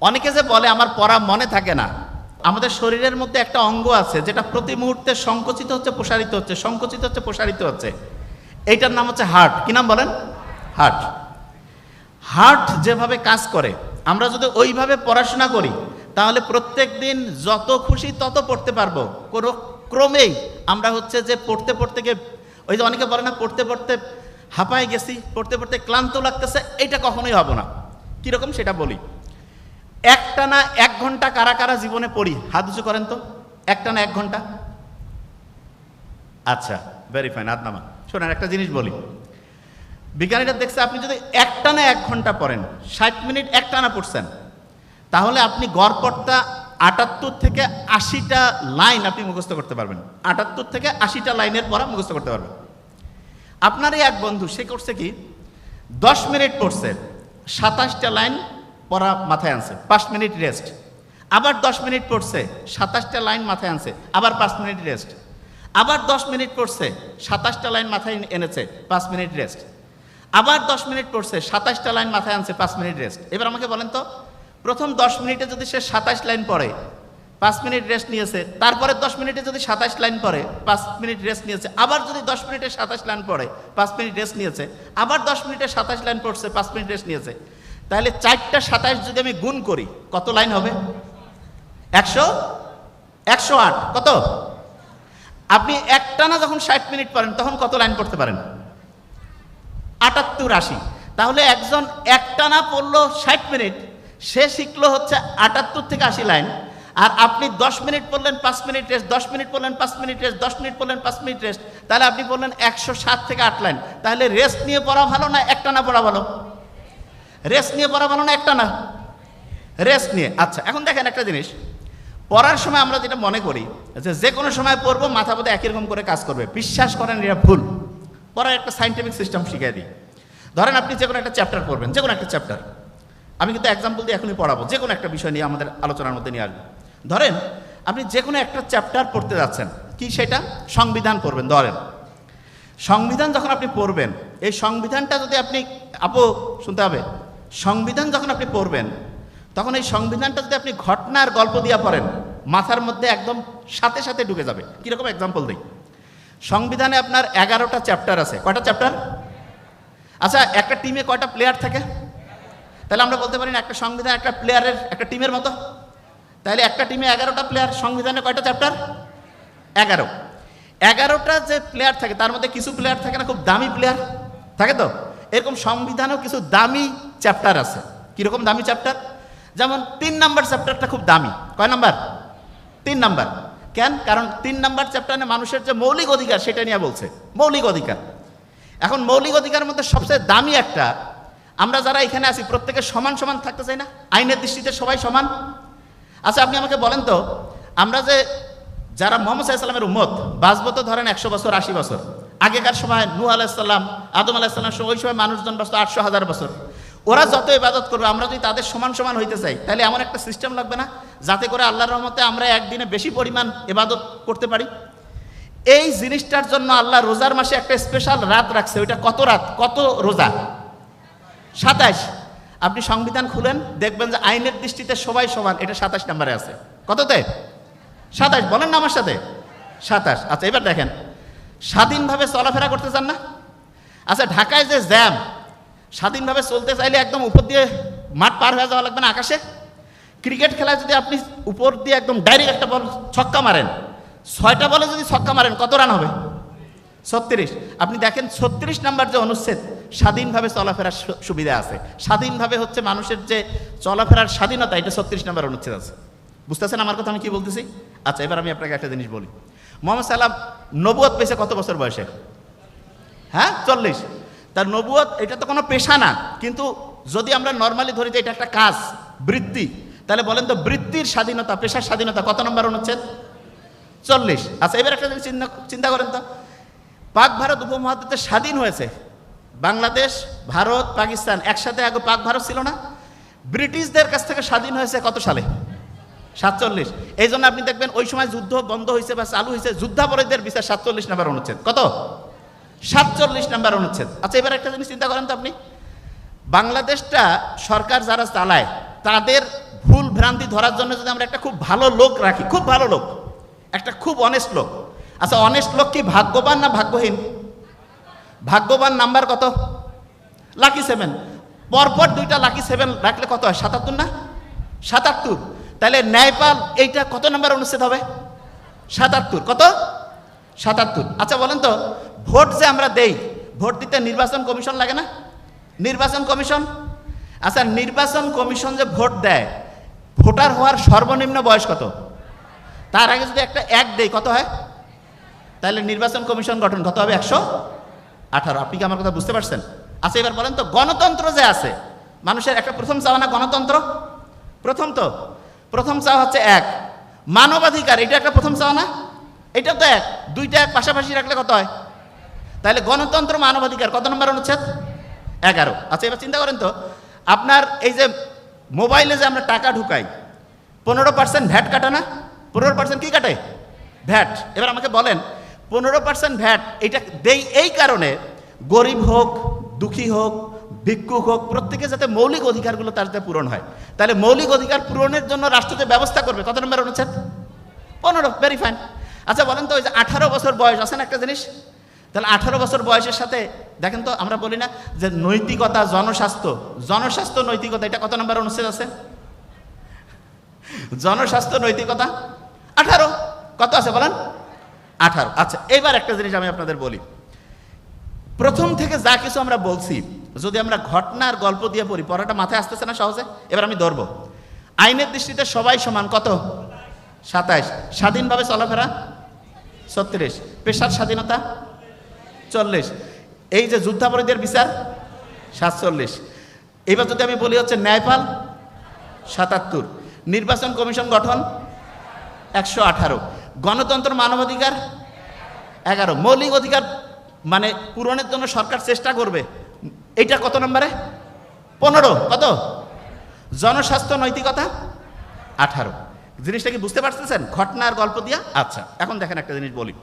অনেকে যে বলে আমার পড়া মনে থাকে না, আমাদের শরীরের মধ্যে একটা অঙ্গ আছে যেটা প্রতি মুহূর্তে সংকুচিত হচ্ছে প্রসারিত হচ্ছে, সংকুচিত হচ্ছে প্রসারিত হচ্ছে। এইটার নাম হচ্ছে হার্ট। কি নাম বলেন? হার্ট। হার্ট যেভাবে কাজ করে আমরা যদি ওইভাবে পড়াশোনা করি তাহলে প্রত্যেক দিন যত খুশি তত পড়তে পারবো। কোনো ক্রমেই আমরা হচ্ছে যে পড়তে পড়তে গিয়ে, ওই যে অনেকে বলে না পড়তে পড়তে হাঁপায় গেছি, পড়তে পড়তে ক্লান্ত লাগতেছে, এইটা কখনোই হবে না। কীরকম সেটা বলি। একটানা 1 ঘন্টা কারা কারা জীবনে পড়ি? হাত উঁচু করেন তো। একটানা 1 ঘন্টা? আচ্ছা, ভেরি ফাইন, হাত নামা। শোনেন, একটা জিনিস বলি। বিজ্ঞানীরা দেখছে আপনি যদি একটানা 1 ঘন্টা পড়েন, 60 মিনিট একটানা পড়ছেন, তাহলে আপনি গড়পড়তা 78 থেকে 80টা লাইন আপনি মুখস্থ করতে পারবেন। 78 থেকে 80টা লাইনের পড়া মুখস্থ করতে পারবেন। আপনারই এক বন্ধু, সে করছে কি, 10 মিনিট পড়ছে, 27টা লাইন পড়া মাথায় আনছে, 5 মিনিট রেস্ট। আবার 10 মিনিট পড়ছে, 27টা লাইন মাথায় আনছে, আবার 5 মিনিট রেস্ট। আবার 10 মিনিট পড়ছে, 27টা লাইন মাথায় এনেছে, 5 মিনিট রেস্ট। আবার 10 মিনিট পড়ছে, 27টা লাইন মাথায় আনছে, 5 মিনিট রেস্ট। এবার আমাকে বলেন তো, প্রথম 10 মিনিটে যদি সে 27 লাইন পড়ে, 5 মিনিট রেস্ট নিয়েছে, তারপরে 10 মিনিটে যদি 27 লাইন পড়ে, 5 মিনিট রেস্ট নিয়েছে, আবার যদি 10 মিনিটে 27 লাইন পড়ে, 5 মিনিট রেস্ট নিয়েছে, আবার 10 মিনিটে 27 লাইন পড়ছে, 5 মিনিট রেস্ট নিয়েছে, তাহলে 4টা 27 যদি আমি গুণ করি কত লাইন হবে? 108। কত? আপনি একটানা যখন 60 মিনিট পড়েন তখন কত লাইন পড়তে পারেন? 78, 80। তাহলে একজন একটানা পড়লো 60 মিনিট, সে শিখলো হচ্ছে 78 থেকে 80 লাইন। আর আপনি 10 মিনিট পড়লেন, 5 মিনিট রেস্ট, 10 মিনিট পড়লেন, 5 মিনিট রেস্ট, 10 মিনিট পড়লেন, 5 মিনিট রেস্ট, তাহলে আপনি বললেন 107 থেকে 8 লাইন। তাহলে রেস্ট নিয়ে পড়া ভালো না একটানা পড়া ভালো? রেস্ট নিয়ে পড়া ভালো না একটানা? রেস্ট নিয়ে। আচ্ছা, এখন দেখেন একটা জিনিস, পড়ার সময় আমরা যেটা মনে করি যে কোনো সময় পড়বো, মাথা বোধহয় একই রকম করে কাজ করবে। বিশ্বাস করেন, এটা ভুল। পড়ার একটা সাইন্টিফিক সিস্টেম শিখিয়ে দিই। ধরেন আপনি যে কোনো একটা চ্যাপ্টার পড়বেন, যে কোনো একটা চ্যাপ্টার, আমি কিন্তু এক্সাম্পল দিয়ে এখনই পড়াবো, যে কোনো একটা বিষয় নিয়ে আমাদের আলোচনার মধ্যে নিয়ে আসবো। ধরেন আপনি যে কোনো একটা চ্যাপ্টার পড়তে যাচ্ছেন, কি সেটা? সংবিধান পড়বেন। ধরেন সংবিধান যখন আপনি পড়বেন, এই সংবিধানটা যদি আপনি, আপু শুনতে হবে, সংবিধান যখন আপনি পড়বেন তখন এই সংবিধানটা যদি আপনি ঘটনার গল্প দিয়ে পড়েন, মাথার মধ্যে একদম সাথে সাথে ঢুকে যাবে। কীরকম এক্সাম্পল দিই। সংবিধানে আপনার 11টা চ্যাপ্টার আছে। কয়টা চ্যাপ্টার? আচ্ছা, একটা টিমে কয়টা প্লেয়ার থাকে? তাহলে আমরা বলতে পারি না একটা সংবিধান একটা প্লেয়ারের, একটা টিমের মতো। তাহলে একটা টিমে 11টা প্লেয়ার, সংবিধানে কয়টা চ্যাপ্টার? 11। 11টা যে প্লেয়ার থাকে তার মধ্যে কিছু প্লেয়ার থাকে না খুব দামি প্লেয়ার থাকে, তো এরকম সংবিধানেও কিছু দামি চ্যাপ্টার আছে। কীরকম দামি চ্যাপ্টার? যেমন 3 নাম্বার চ্যাপ্টারটা খুব দামি। কয় নাম্বার? 3 নাম্বার। কেন? কারণ 3 নাম্বার চ্যাপ্টারে মানুষের যে মৌলিক অধিকার সেটা নিয়ে বলছে, মৌলিক অধিকার। এখন মৌলিক অধিকারের মধ্যে সবচেয়ে দামি একটা, আমরা যারা এখানে আছি প্রত্যেকে সমান সমান থাকতে চাই না? আইনের দৃষ্টিতে সবাই সমান। আচ্ছা, আপনি আমাকে বলেন তো, আমরা যে যারা মুহাম্মদ সাল্লাল্লাহু আলাইহি ওয়াসাল্লামের উম্মত, বাঁচবো তো ধরেন 100 বছর, 80 বছর। আগেকার সময় নূহ আলাইহিস সালাম, আদম আলাইহিস সালাম, ওই সময় মানুষজন বাঁচত 800,000 বছর। ওরা যত ইবাদত করবে, আমরা যদি তাদের সমান সমান হইতে চাই, তাহলে এমন একটা সিস্টেম লাগবে না যাতে করে আল্লাহর রহমতে আমরা একদিনে বেশি পরিমাণ ইবাদত করতে পারি? এই জিনিসটার জন্য আল্লাহ রোজার মাসে একটা স্পেশাল রাত রাখছে। ওইটা কত রাত, কত রোজা? 27। আপনি সংবিধান খুলেন, দেখবেন যে আইনের দৃষ্টিতে সবাই সমান, এটা 27 নম্বরে আছে। কততে? 27। বলেন না আমার সাথে, 27। আচ্ছা, এবার দেখেন, স্বাধীনভাবে চলাফেরা করতে চান না? আচ্ছা, ঢাকায় যে জ্যাম, স্বাধীনভাবে চলতে চাইলে একদম উপর দিয়ে মাঠ পার হয়ে যাওয়া লাগবে না আকাশে? ক্রিকেট খেলায় যদি আপনি উপর দিয়ে একদম ডাইরেক্ট একটা বল ছক্কা মারেন, 6টা বলে যদি ছক্কা মারেন কত রান হবে? 36। আপনি দেখেন 36 নাম্বার যে অনুচ্ছেদ, স্বাধীনভাবে চলাফেরার সুবিধা আছে। স্বাধীনভাবে হচ্ছে মানুষের যে চলাফেরার স্বাধীনতা, এটা 36 নাম্বার অনুচ্ছেদ আছে। বুঝতেছেন আমার কথা আমি কি বলতেছি? আচ্ছা, এবার আমি আপনাকে একটা জিনিস বলি। মুহাম্মদ সাল্লাল্লাহু আলাইহি ওয়াসাল্লাম নবুয়ত পেয়েছে কত বছর বয়সে? হ্যাঁ, 40। তার নবুয়ত, এটা তো কোনো পেশা না, কিন্তু যদি আমরা নর্মালি ধরি যে এটা একটা কাজ, বৃত্তি, তাহলে বলেন তো বৃত্তির স্বাধীনতা, পেশার স্বাধীনতা কত নম্বর অনুচ্ছেদ? 40। আচ্ছা, এবার একটা জিনিস চিন্তা করেন তো, পাক ভারত উপমহাদেশে স্বাধীন হয়েছে, বাংলাদেশ, ভারত, পাকিস্তান একসাথে, আগে পাক ভারত ছিল না? ব্রিটিশদের কাছ থেকে স্বাধীন হয়েছে কত সালে? 47। এই জন্য আপনি দেখবেন ওই সময় যুদ্ধ বন্ধ হয়েছে বা চালু হয়েছে, যুদ্ধাপরাধীদের বিচার 47 নম্বর অনুচ্ছেদ। কত? 47 নম্বর অনুচ্ছেদ। আচ্ছা, এবার একটা জিনিস চিন্তা করেন তো আপনি, বাংলাদেশটা সরকার যারা চালায় তাদের ভুল ভ্রান্তি ধরার জন্য যদি আমরা একটা খুব ভালো লোক রাখি, খুব ভালো লোক, একটা খুব অনেস্ট লোক। আচ্ছা, অনেস্ট লোক কি ভাগ্যবান না ভাগ্যহীন? ভাগ্যবান নাম্বার কত? লাকি 7। পরপর 2টা লাকি 7 রাখলে কত হয়? 77 না? 77। তাহলে ন্যায়পাল এইটা কত নাম্বার অনুচ্ছেদ হবে? 77। কত? 77। আচ্ছা বলেন তো, ভোট যে আমরা দেই, ভোট দিতে নির্বাচন কমিশন লাগে না? নির্বাচন কমিশন। আচ্ছা, নির্বাচন কমিশন যে ভোট দেয়, ভোটার হওয়ার সর্বনিম্ন বয়স কত? তার আগে যদি একটা এক দেই কত হয়? তাহলে নির্বাচন কমিশন গঠন কত হবে? 118। আপনি কি আমার কথা বুঝতে পারছেন? আচ্ছা এবার বলেন তো, গণতন্ত্র যে আছে মানুষের, একটা প্রথম চাওয়া না গণতন্ত্র? প্রথম চাওয়া হচ্ছে 1। মানবাধিকার, এটা একটা প্রথম চাওয়া না? এটা তো 1। 2টা এক পাশাপাশি রাখলে কত হয়? তাহলে গণতন্ত্র মানবাধিকার কত নম্বর অনুচ্ছেদ? 11। আচ্ছা এবার চিন্তা করেন তো, আপনার এই যে মোবাইলে যে আমরা টাকা ঢুকাই, 15% ভ্যাট কাটা না? 15% কি কাটে? ভ্যাট। এবার আমাকে বলেন, 15% ভ্যাট এটা দেই এই কারণে, গরিব হোক, দুঃখী হোক, ভিক্ষুক হোক, প্রত্যেকে যাতে মৌলিক অধিকারগুলো তার যাতে পূরণ হয়। তাহলে মৌলিক অধিকার পূরণের জন্য রাষ্ট্র যে ব্যবস্থা করবে, কত নম্বর অনুচ্ছেদ? 15। Very fine. আচ্ছা বলেন তো, ওই যে 18 বছর বয়স আছে না একটা জিনিস, তাহলে 18 বছর বয়সের সাথে দেখেন তো, আমরা বলি না যে নৈতিকতা, জনস্বাস্থ্য নৈতিকতা, এটা কত নম্বর অনুচ্ছেদ আছে? জনস্বাস্থ্য নৈতিকতা 18। কত আছে বলেন? 18। আচ্ছা এইবার একটা জিনিস আমি আপনাদের বলি, প্রথম থেকে যা কিছু আমরা বলছি যদি আমরা ঘটনার গল্প দিয়ে পড়ি, পড়াটা মাথায় আসতেছে না সহজে? এবার আমি ধরবো, আইনের দৃষ্টিতে সবাই সমান কত? 27। স্বাধীনভাবে চলাফেরা 36। পেশার স্বাধীনতা 40। এই যে যুদ্ধাপরাধীদের বিচার 47। এবার যদি আমি বলি হচ্ছে ন্যায়পাল 77। নির্বাচন কমিশন গঠন 118। গণতন্ত্র মানবাধিকার 11। মৌলিক অধিকার মানে পূরণের জন্য সরকার চেষ্টা করবে, এটা কত নম্বরে? 15। কত? জনস্বাস্থ্য নৈতিকতা 18। জিনিসটা কি বুঝতে পারতেছেন ঘটনার গল্প দিয়া? আচ্ছা এখন দেখেন একটা জিনিস বলি,